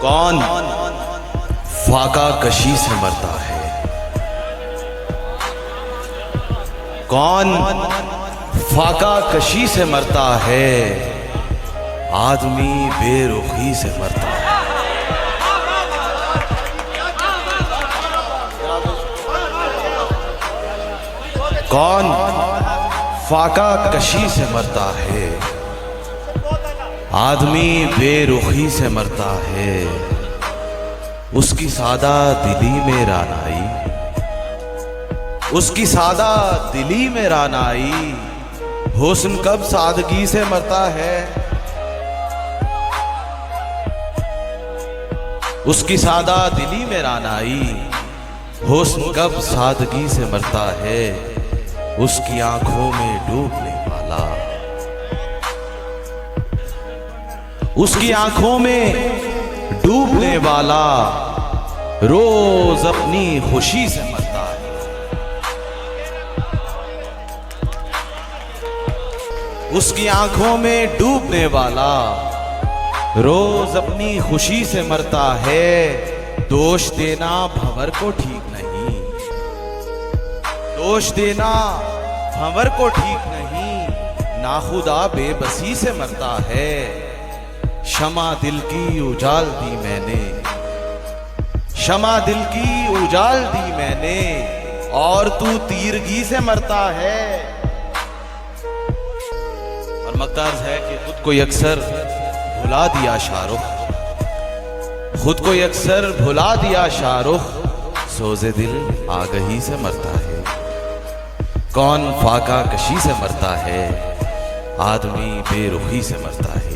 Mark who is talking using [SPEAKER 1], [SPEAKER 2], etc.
[SPEAKER 1] कौन फाका कशी से मरता है? कौन फाका कशी से मरता है? आदमी बेरुखी से मरता है। कौन फाका कशी से मरता है? आदमी बेरुखी से मरता है। उसकी सादा दिली में रानाई, उसकी सादा दिली में रानाई, हुस्न कब सादगी से मरता है? उसकी सादा दिली में रानाई, हुस्न कब सादगी से मरता है? उसकी आंखों में डूबने वाला, उसकी आंखों में डूबने वाला रोज अपनी खुशी से मरता है। उसकी आंखों में डूबने वाला रोज अपनी खुशी से मरता है। दोष देना भंवर को ठीक नहीं, दोष देना भंवर को ठीक नहीं, नाखुदा बेबसी से मरता है। शमा दिल की उजाल दी मैंने, शमा दिल की उजाल दी मैंने, और तू तीरगी से मरता है। और मकतार है कि खुद को अक्सर भुला दिया शाहरुख, खुद को अक्सर भुला दिया शाहरुख, सोजे दिल आगही से मरता है। कौन फाका कशी से मरता है? आदमी बेरुखी से मरता है।